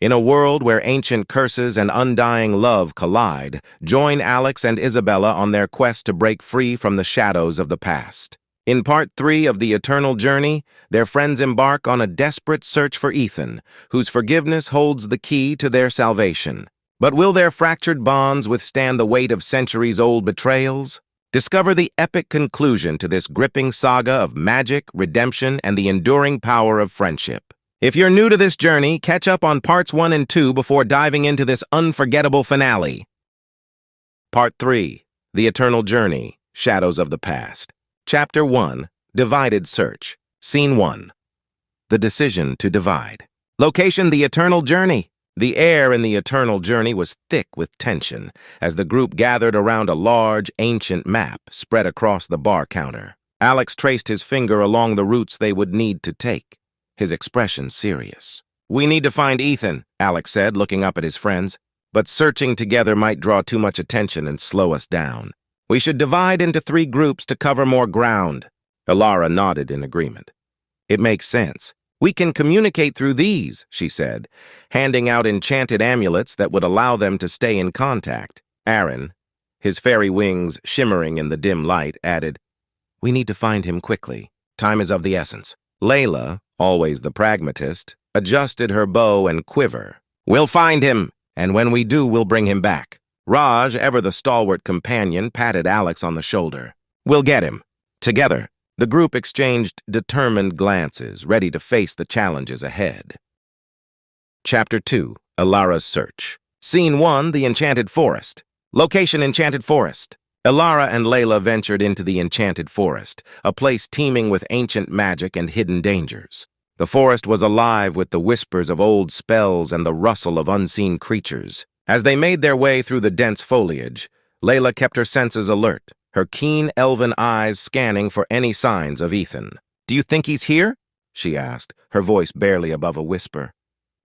In a world where ancient curses and undying love collide, join Alex and Isabella on their quest to break free from the shadows of the past. In Part 3 of The Eternal Journey, their friends embark on a desperate search for Ethan, whose forgiveness holds the key to their salvation. But will their fractured bonds withstand the weight of centuries-old betrayals? Discover the epic conclusion to this gripping saga of magic, redemption, and the enduring power of friendship. If you're new to this journey, catch up on Parts 1 and 2 before diving into this unforgettable finale. Part 3, The Eternal Journey, Shadows of the Past. Chapter 1, Divided Search. Scene 1. The Decision to Divide. Location: The Eternal Journey. The air in The Eternal Journey was thick with tension as the group gathered around a large, ancient map spread across the bar counter. Alex traced his finger along the routes they would need to take, his expression serious. "We need to find Ethan," Alex said, looking up at his friends. "But searching together might draw too much attention and slow us down. We should divide into 3 groups to cover more ground." Elara nodded in agreement. "It makes sense. We can communicate through these," she said, handing out enchanted amulets that would allow them to stay in contact. Aaron, his fairy wings shimmering in the dim light, added, "We need to find him quickly. Time is of the essence." Layla, always the pragmatist, adjusted her bow and quiver. "We'll find him, and when we do, we'll bring him back." Raj, ever the stalwart companion, patted Alex on the shoulder. "We'll get him." Together, the group exchanged determined glances, ready to face the challenges ahead. Chapter 2, Elara's Search. Scene 1, The Enchanted Forest. Location: Enchanted Forest. Elara and Layla ventured into the Enchanted Forest, a place teeming with ancient magic and hidden dangers. The forest was alive with the whispers of old spells and the rustle of unseen creatures. As they made their way through the dense foliage, Layla kept her senses alert, her keen elven eyes scanning for any signs of Ethan. "Do you think he's here?" she asked, her voice barely above a whisper.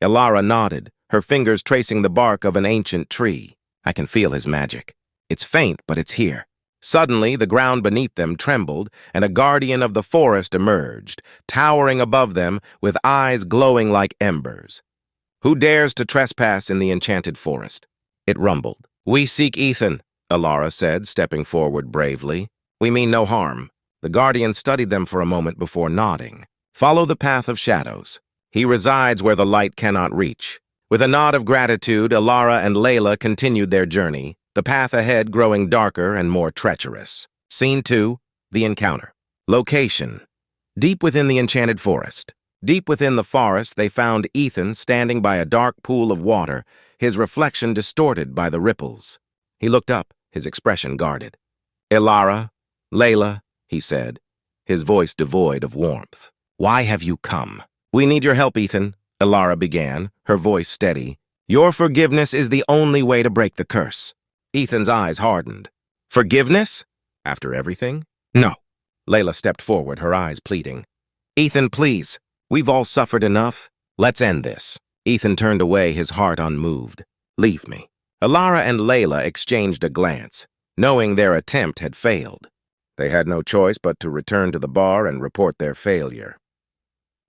Elara nodded, her fingers tracing the bark of an ancient tree. "I can feel his magic. It's faint, but it's here." Suddenly, the ground beneath them trembled, and a guardian of the forest emerged, towering above them with eyes glowing like embers. "Who dares to trespass in the Enchanted Forest?" it rumbled. "We seek Ethan," Elara said, stepping forward bravely. "We mean no harm." The guardian studied them for a moment before nodding. "Follow the path of shadows. He resides where the light cannot reach." With a nod of gratitude, Elara and Layla continued their journey, the path ahead growing darker and more treacherous. Scene 2, The Encounter. Location: deep within the Enchanted Forest. Deep within the forest, they found Ethan standing by a dark pool of water, his reflection distorted by the ripples. He looked up, his expression guarded. "Elara, Layla," he said, his voice devoid of warmth. "Why have you come?" "We need your help, Ethan," Elara began, her voice steady. "Your forgiveness is the only way to break the curse." Ethan's eyes hardened. "Forgiveness? After everything?" "No." Layla stepped forward, her eyes pleading. "Ethan, please. We've all suffered enough. Let's end this." Ethan turned away, his heart unmoved. "Leave me." Elara and Layla exchanged a glance, knowing their attempt had failed. They had no choice but to return to the bar and report their failure.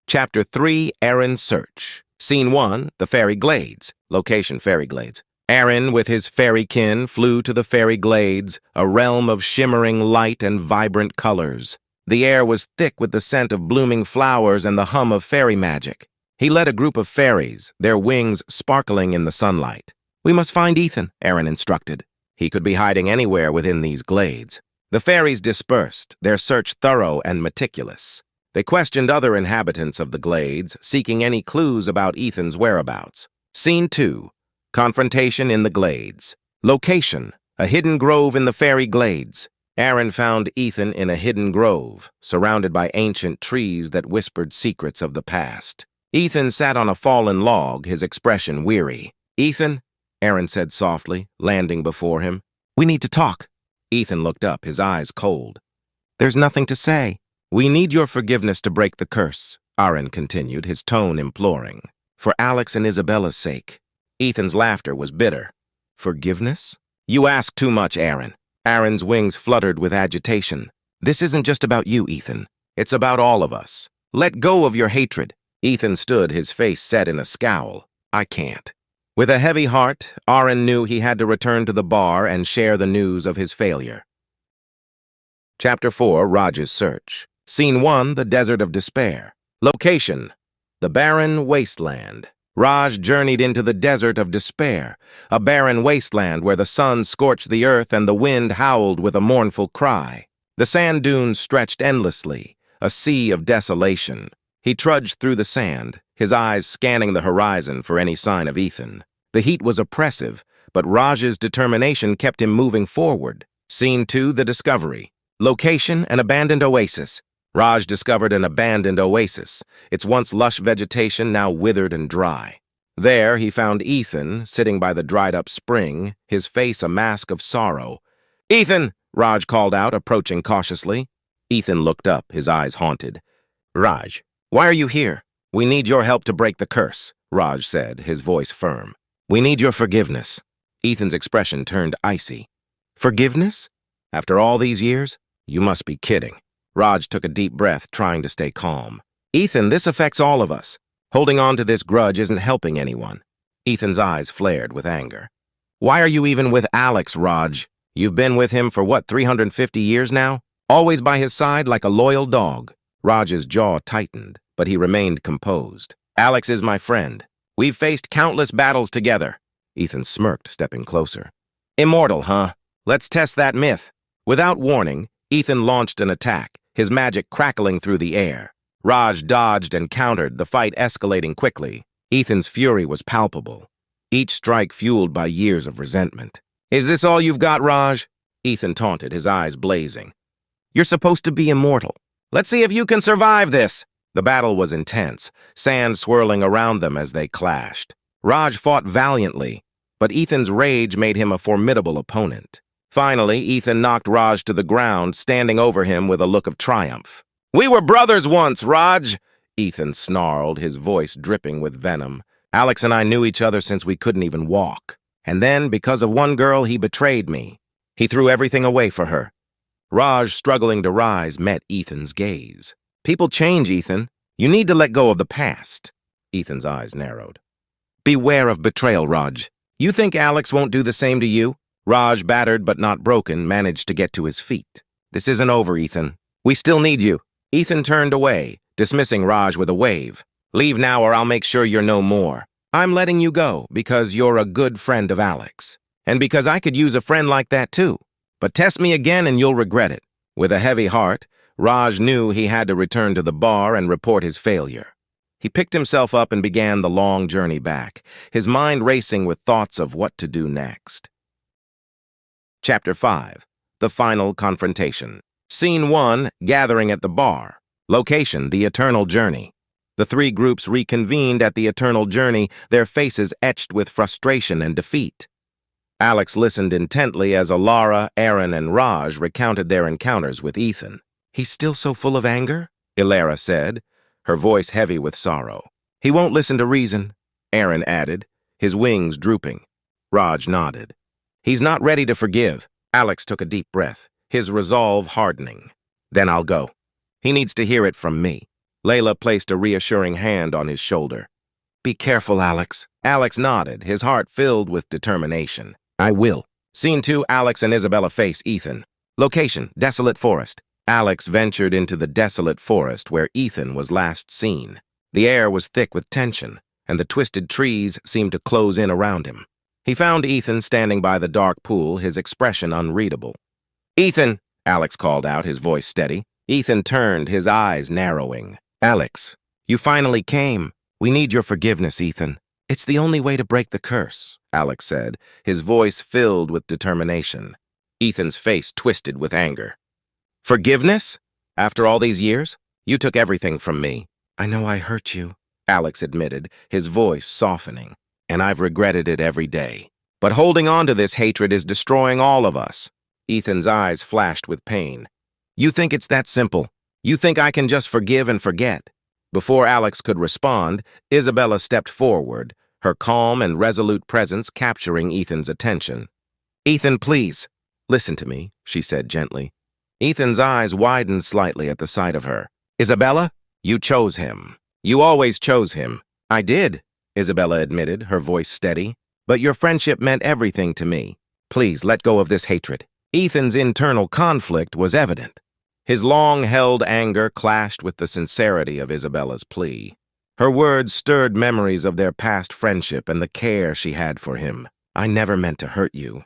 Chapter 3, Aaron's Search. Scene 1, The Fairy Glades. Location: Fairy Glades. Aaron, with his fairy kin, flew to the Fairy Glades, a realm of shimmering light and vibrant colors. The air was thick with the scent of blooming flowers and the hum of fairy magic. He led a group of fairies, their wings sparkling in the sunlight. "We must find Ethan," Aaron instructed. He could be hiding anywhere within these glades. The fairies dispersed, their search thorough and meticulous. They questioned other inhabitants of the glades, seeking any clues about Ethan's whereabouts. Scene 2, Confrontation in the Glades. Location: a hidden grove in the Fairy Glades. Aaron found Ethan in a hidden grove, surrounded by ancient trees that whispered secrets of the past. Ethan sat on a fallen log, his expression weary. "Ethan," Aaron said softly, landing before him. "We need to talk." Ethan looked up, his eyes cold. "There's nothing to say." "We need your forgiveness to break the curse," Aaron continued, his tone imploring. "For Alex and Isabella's sake." Ethan's laughter was bitter. "Forgiveness? You ask too much, Aaron." Aaron's wings fluttered with agitation. "This isn't just about you, Ethan. It's about all of us. Let go of your hatred." Ethan stood, his face set in a scowl. I can't. With a heavy heart, Aaron knew he had to return to the bar and share the news of his failure. Chapter 4, Raj's Search. Scene 1, The Desert of Despair. Location: the barren wasteland. Raj journeyed into the desert of despair, a barren wasteland where the sun scorched the earth and the wind howled with a mournful cry. The sand dunes stretched endlessly, a sea of desolation. He trudged through the sand, his eyes scanning the horizon for any sign of Ethan. The heat was oppressive, but Raj's determination kept him moving forward. Scene 2, The Discovery. Location: an abandoned oasis. Raj discovered an abandoned oasis, its once lush vegetation now withered and dry. There he found Ethan, sitting by the dried-up spring, his face a mask of sorrow. "Ethan!" Raj called out, approaching cautiously. Ethan looked up, his eyes haunted. "Raj, why are you here?" "We need your help to break the curse," Raj said, his voice firm. "We need your forgiveness." Ethan's expression turned icy. "Forgiveness? After all these years? You must be kidding." Raj took a deep breath, trying to stay calm. "Ethan, this affects all of us. Holding on to this grudge isn't helping anyone." Ethan's eyes flared with anger. "Why are you even with Alex, Raj? You've been with him for what, 350 years now? Always by his side like a loyal dog." Raj's jaw tightened, but he remained composed. "Alex is my friend. We've faced countless battles together." Ethan smirked, stepping closer. "Immortal, huh? Let's test that myth." Without warning, Ethan launched an attack, his magic crackling through the air. Raj dodged and countered, the fight escalating quickly. Ethan's fury was palpable, each strike fueled by years of resentment. "Is this all you've got, Raj?" Ethan taunted, his eyes blazing. "You're supposed to be immortal. Let's see if you can survive this." The battle was intense, sand swirling around them as they clashed. Raj fought valiantly, but Ethan's rage made him a formidable opponent. Finally, Ethan knocked Raj to the ground, standing over him with a look of triumph. "We were brothers once, Raj!" Ethan snarled, his voice dripping with venom. "Alex and I knew each other since we couldn't even walk. And then, because of one girl, he betrayed me. He threw everything away for her." Raj, struggling to rise, met Ethan's gaze. "People change, Ethan. You need to let go of the past." Ethan's eyes narrowed. "Beware of betrayal, Raj. You think Alex won't do the same to you?" Raj, battered but not broken, managed to get to his feet. "This isn't over, Ethan. We still need you." Ethan turned away, dismissing Raj with a wave. "Leave now or I'll make sure you're no more. I'm letting you go because you're a good friend of Alex. And because I could use a friend like that too. But test me again and you'll regret it." With a heavy heart, Raj knew he had to return to the bar and report his failure. He picked himself up and began the long journey back, his mind racing with thoughts of what to do next. Chapter 5, The Final Confrontation. Scene 1, Gathering at the Bar. Location: the Eternal Journey. The three groups reconvened at the Eternal Journey, their faces etched with frustration and defeat. Alex listened intently as Alara, Aaron, and Raj recounted their encounters with Ethan. "He's still so full of anger?" Alara said, her voice heavy with sorrow. "He won't listen to reason," Aaron added, his wings drooping. Raj nodded. "He's not ready to forgive." Alex took a deep breath, his resolve hardening. "Then I'll go. He needs to hear it from me." Layla placed a reassuring hand on his shoulder. "Be careful, Alex." Alex nodded, his heart filled with determination. "I will." Scene 2, Alex and Isabella face Ethan. Location: desolate forest. Alex ventured into the desolate forest where Ethan was last seen. The air was thick with tension, and the twisted trees seemed to close in around him. He found Ethan standing by the dark pool, his expression unreadable. "Ethan!" Alex called out, his voice steady. Ethan turned, his eyes narrowing. "Alex, you finally came. We need your forgiveness, Ethan." "It's the only way to break the curse," Alex said, his voice filled with determination. Ethan's face twisted with anger. "Forgiveness? After all these years? You took everything from me." "I know I hurt you," Alex admitted, his voice softening. "And I've regretted it every day. But holding on to this hatred is destroying all of us." Ethan's eyes flashed with pain. "You think it's that simple? You think I can just forgive and forget?" Before Alex could respond, Isabella stepped forward, her calm and resolute presence capturing Ethan's attention. "Ethan, please, listen to me," she said gently. Ethan's eyes widened slightly at the sight of her. "Isabella, you chose him. You always chose him." "I did." Isabella admitted, her voice steady. "But your friendship meant everything to me. Please, let go of this hatred." Ethan's internal conflict was evident. His long-held anger clashed with the sincerity of Isabella's plea. Her words stirred memories of their past friendship and the care she had for him. "I never meant to hurt you,"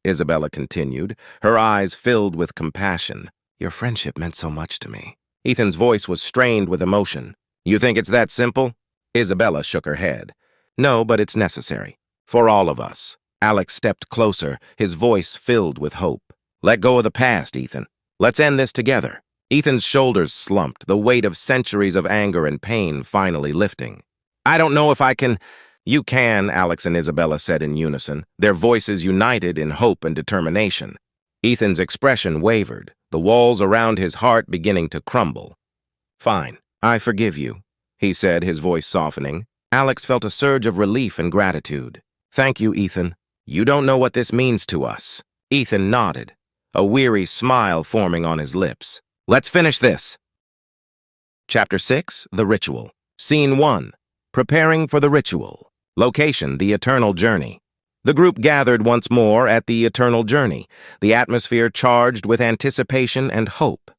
Isabella continued, her eyes filled with compassion. "Your friendship meant so much to me." Ethan's voice was strained with emotion. "You think it's that simple?" Isabella shook her head. "No, but it's necessary. For all of us." Alex stepped closer, his voice filled with hope. "Let go of the past, Ethan. Let's end this together." Ethan's shoulders slumped, the weight of centuries of anger and pain finally lifting. "I don't know if I can—" "You can," Alex and Isabella said in unison, their voices united in hope and determination. Ethan's expression wavered, the walls around his heart beginning to crumble. "Fine, I forgive you," he said, his voice softening. Alex felt a surge of relief and gratitude. "Thank you, Ethan. You don't know what this means to us." Ethan nodded, a weary smile forming on his lips. "Let's finish this." Chapter 6, The Ritual. Scene 1. Preparing for the ritual. Location, the Eternal Journey. The group gathered once more at the Eternal Journey, the atmosphere charged with anticipation and hope.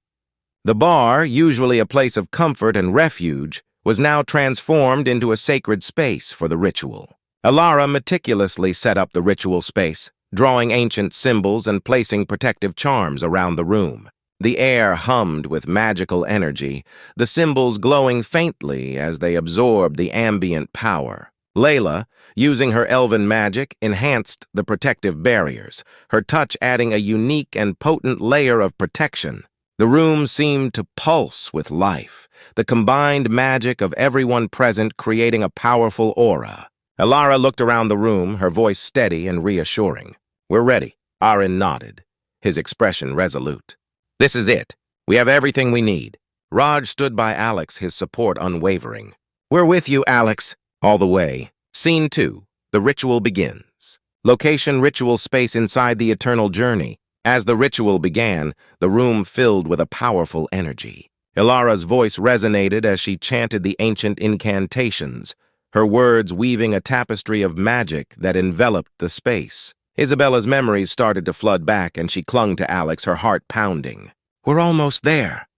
The bar, usually a place of comfort and refuge, was now transformed into a sacred space for the ritual. Alara meticulously set up the ritual space, drawing ancient symbols and placing protective charms around the room. The air hummed with magical energy, the symbols glowing faintly as they absorbed the ambient power. Layla, using her elven magic, enhanced the protective barriers, her touch adding a unique and potent layer of protection. The room seemed to pulse with life, the combined magic of everyone present creating a powerful aura. Alara looked around the room, her voice steady and reassuring. "We're ready." Aaron nodded, his expression resolute. "This is it. We have everything we need." Raj stood by Alex, his support unwavering. "We're with you, Alex." All the way. Scene 2. The ritual begins. Location, ritual space inside the Eternal Journey. As the ritual began, the room filled with a powerful energy. Ilara's voice resonated as she chanted the ancient incantations, her words weaving a tapestry of magic that enveloped the space. Isabella's memories started to flood back, and she clung to Alex, her heart pounding. "We're almost there,"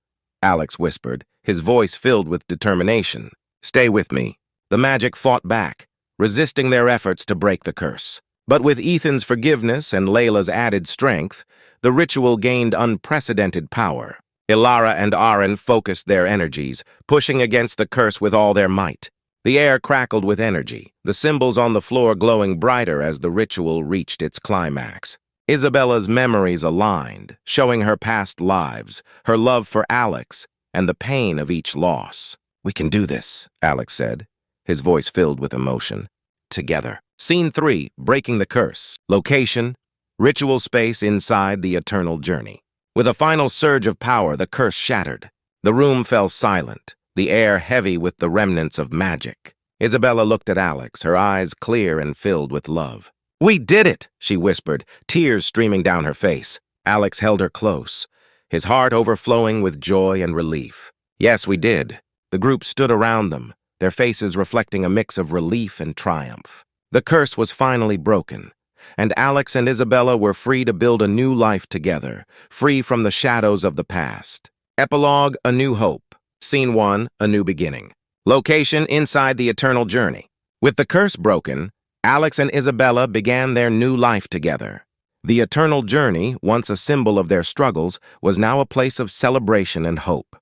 Alex whispered, his voice filled with determination. "Stay with me." The magic fought back, resisting their efforts to break the curse. But with Ethan's forgiveness and Layla's added strength, the ritual gained unprecedented power. Ilara and Aaron focused their energies, pushing against the curse with all their might. The air crackled with energy, the symbols on the floor glowing brighter as the ritual reached its climax. Isabella's memories aligned, showing her past lives, her love for Alex, and the pain of each loss. "We can do this," Alex said, his voice filled with emotion. "Together." Scene 3, Breaking the Curse. Location, ritual space inside the Eternal Journey. With a final surge of power, the curse shattered. The room fell silent, the air heavy with the remnants of magic. Isabella looked at Alex, her eyes clear and filled with love. "We did it," she whispered, tears streaming down her face. Alex held her close, his heart overflowing with joy and relief. "Yes, we did." The group stood around them, their faces reflecting a mix of relief and triumph. The curse was finally broken, and Alex and Isabella were free to build a new life together, free from the shadows of the past. Epilogue, A New Hope. Scene 1, A New Beginning. Location, inside the Eternal Journey. With the curse broken, Alex and Isabella began their new life together. The Eternal Journey, once a symbol of their struggles, was now a place of celebration and hope.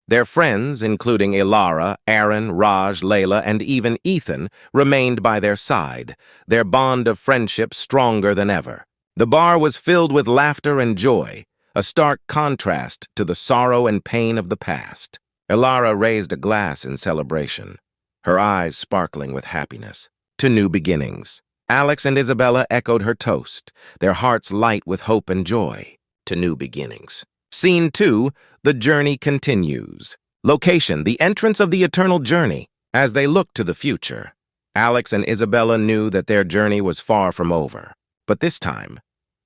Their friends, including Ilara, Aaron, Raj, Layla, and even Ethan, remained by their side, their bond of friendship stronger than ever. The bar was filled with laughter and joy, a stark contrast to the sorrow and pain of the past. Ilara raised a glass in celebration, her eyes sparkling with happiness. To new beginnings. Alex and Isabella echoed her toast, their hearts light with hope and joy. To new beginnings. Scene 2, The Journey Continues. Location, the entrance of the Eternal Journey. As they looked to the future, Alex and Isabella knew that their journey was far from over. But this time,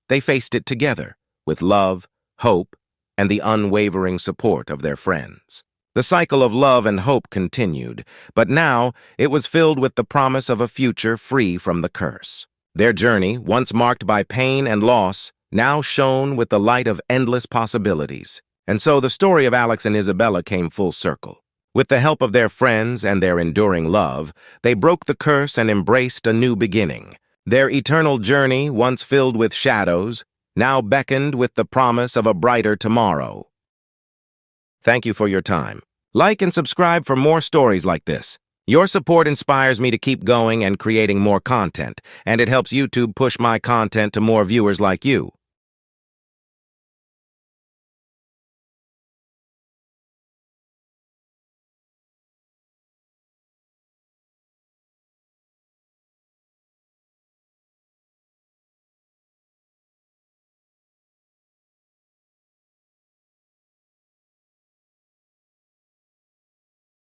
they faced it together, with love, hope, and the unwavering support of their friends. The cycle of love and hope continued, but now it was filled with the promise of a future free from the curse. Their journey, once marked by pain and loss, now shone with the light of endless possibilities. And so the story of Alex and Isabella came full circle. With the help of their friends and their enduring love, they broke the curse and embraced a new beginning. Their eternal journey, once filled with shadows, now beckoned with the promise of a brighter tomorrow. Thank you for your time. Like and subscribe for more stories like this. Your support inspires me to keep going and creating more content, and it helps YouTube push my content to more viewers like you.